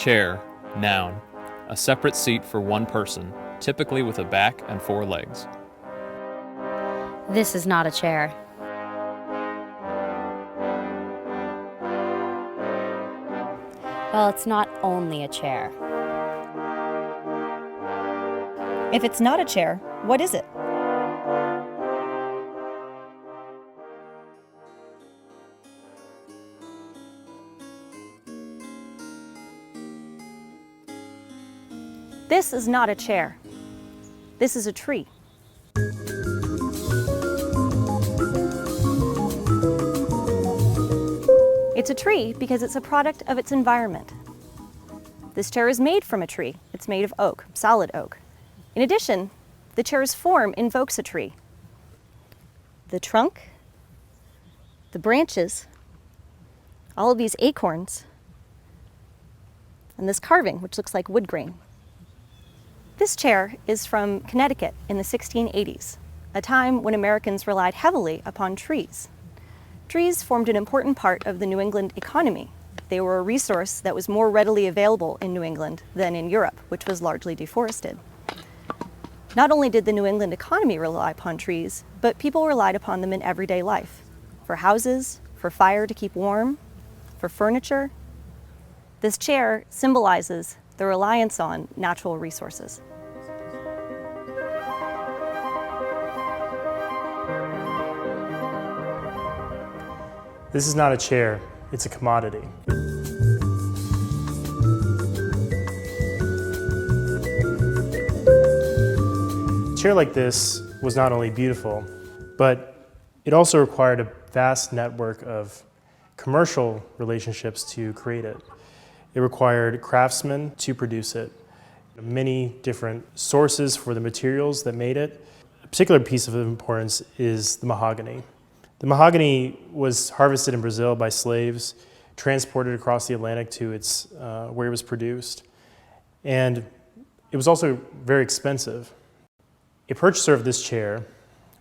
Chair, noun. A separate seat for one person, typically with a back and 4 legs. This is not a chair. Well, it's not only a chair. If it's not a chair, what is it? This is not a chair. This is a tree. It's a tree because it's a product of its environment. This chair is made from a tree. It's made of oak, solid oak. In addition, the chair's form invokes a tree. The trunk, the branches, all of these acorns, and this carving, which looks like wood grain. This chair is from Connecticut in the 1680s, a time when Americans relied heavily upon trees. Trees formed an important part of the New England economy. They were a resource that was more readily available in New England than in Europe, which was largely deforested. Not only did the New England economy rely upon trees, but people relied upon them in everyday life, for houses, for fire to keep warm, for furniture. This chair symbolizes the reliance on natural resources. This is not a chair, it's a commodity. A chair like this was not only beautiful, but it also required a vast network of commercial relationships to create it. It required craftsmen to produce it, many different sources for the materials that made it. A particular piece of importance is the mahogany. The mahogany was harvested in Brazil by slaves, transported across the Atlantic to where it was produced, and it was also very expensive. A purchaser of this chair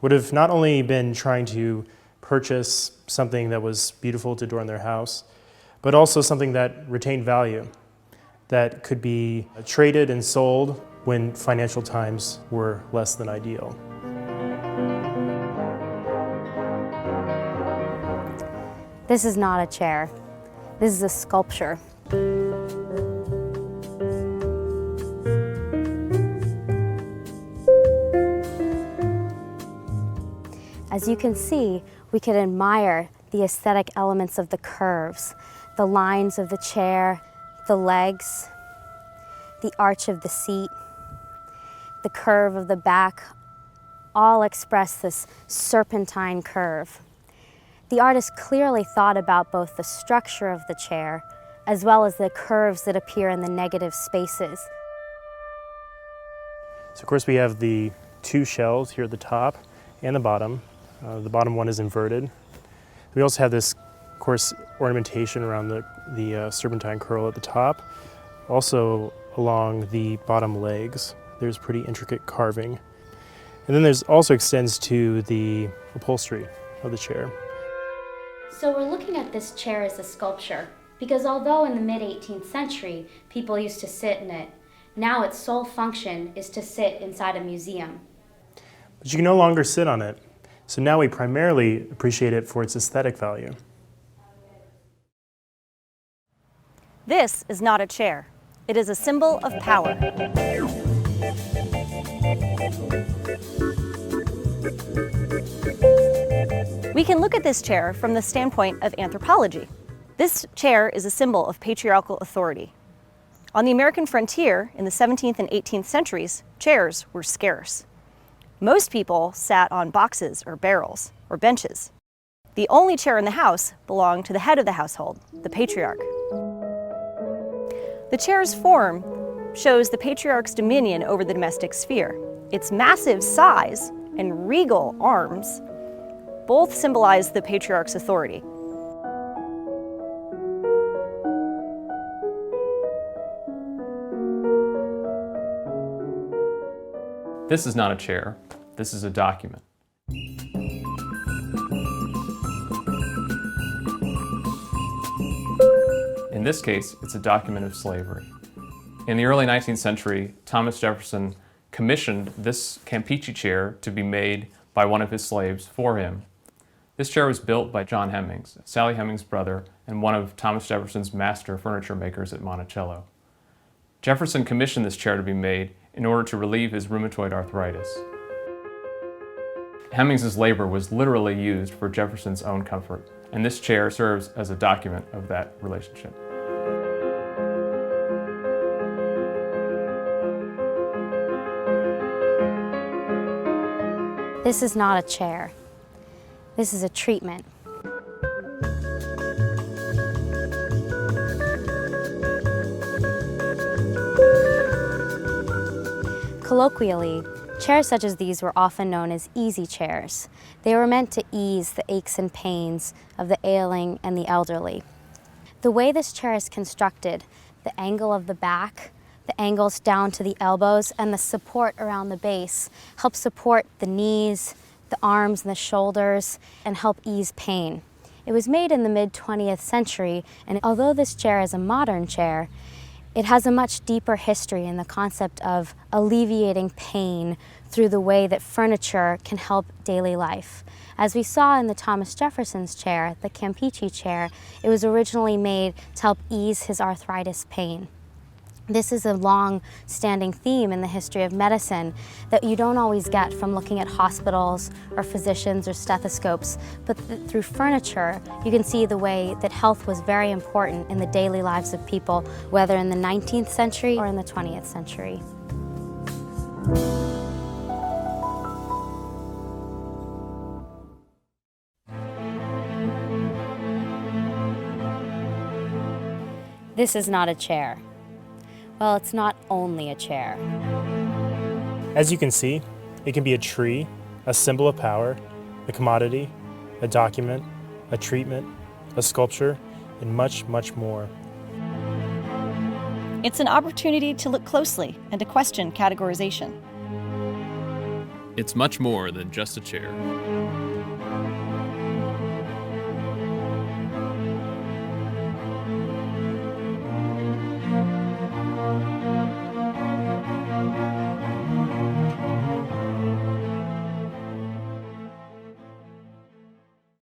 would have not only been trying to purchase something that was beautiful to adorn their house, but also something that retained value, that could be traded and sold when financial times were less than ideal. This is not a chair. This is a sculpture. As you can see, we can admire the aesthetic elements of the curves, the lines of the chair, the legs, the arch of the seat, the curve of the back, all express this serpentine curve. The artist clearly thought about both the structure of the chair as well as the curves that appear in the negative spaces. So of course we have the 2 shells here at the top and the bottom. The bottom one is inverted. We also have this, of course, ornamentation around the serpentine curl at the top. Also along the bottom legs, there's pretty intricate carving. And then there's also extends to the upholstery of the chair. So we're looking at this chair as a sculpture, because although in the mid-18th century people used to sit in it, now its sole function is to sit inside a museum. But you can no longer sit on it. So now we primarily appreciate it for its aesthetic value. This is not a chair. It is a symbol of power. We can look at this chair from the standpoint of anthropology. This chair is a symbol of patriarchal authority. On the American frontier in the 17th and 18th centuries, chairs were scarce. Most people sat on boxes or barrels or benches. The only chair in the house belonged to the head of the household, the patriarch. The chair's form shows the patriarch's dominion over the domestic sphere. Its massive size and regal arms both symbolize the patriarch's authority. This is not a chair. This is a document. In In this case, it's a document of slavery. In the early 19th century, Thomas Jefferson commissioned this Campeche chair to be made by one of his slaves for him. This chair was built by John Hemmings, Sally Hemings' brother, and one of Thomas Jefferson's master furniture makers at Monticello. Jefferson commissioned this chair to be made in order to relieve his rheumatoid arthritis. Hemings' labor was literally used for Jefferson's own comfort, and this chair serves as a document of that relationship. This is not a chair. This is a treatment. Colloquially, chairs such as these were often known as easy chairs. They were meant to ease the aches and pains of the ailing and the elderly. The way this chair is constructed, the angle of the back, the angles down to the elbows, and the support around the base help support the knees, the arms, and the shoulders, and help ease pain. It was made in the mid-20th century, and although this chair is a modern chair, it has a much deeper history in the concept of alleviating pain through the way that furniture can help daily life. As we saw in the Thomas Jefferson's chair, the Campeche chair, it was originally made to help ease his arthritis pain. This is a long-standing theme in the history of medicine that you don't always get from looking at hospitals or physicians or stethoscopes, but through furniture, you can see the way that health was very important in the daily lives of people, whether in the 19th century or in the 20th century. This is not a chair. Well, it's not only a chair. As you can see, it can be a tree, a symbol of power, a commodity, a document, a treatment, a sculpture, and much, much more. It's an opportunity to look closely and to question categorization. It's much more than just a chair.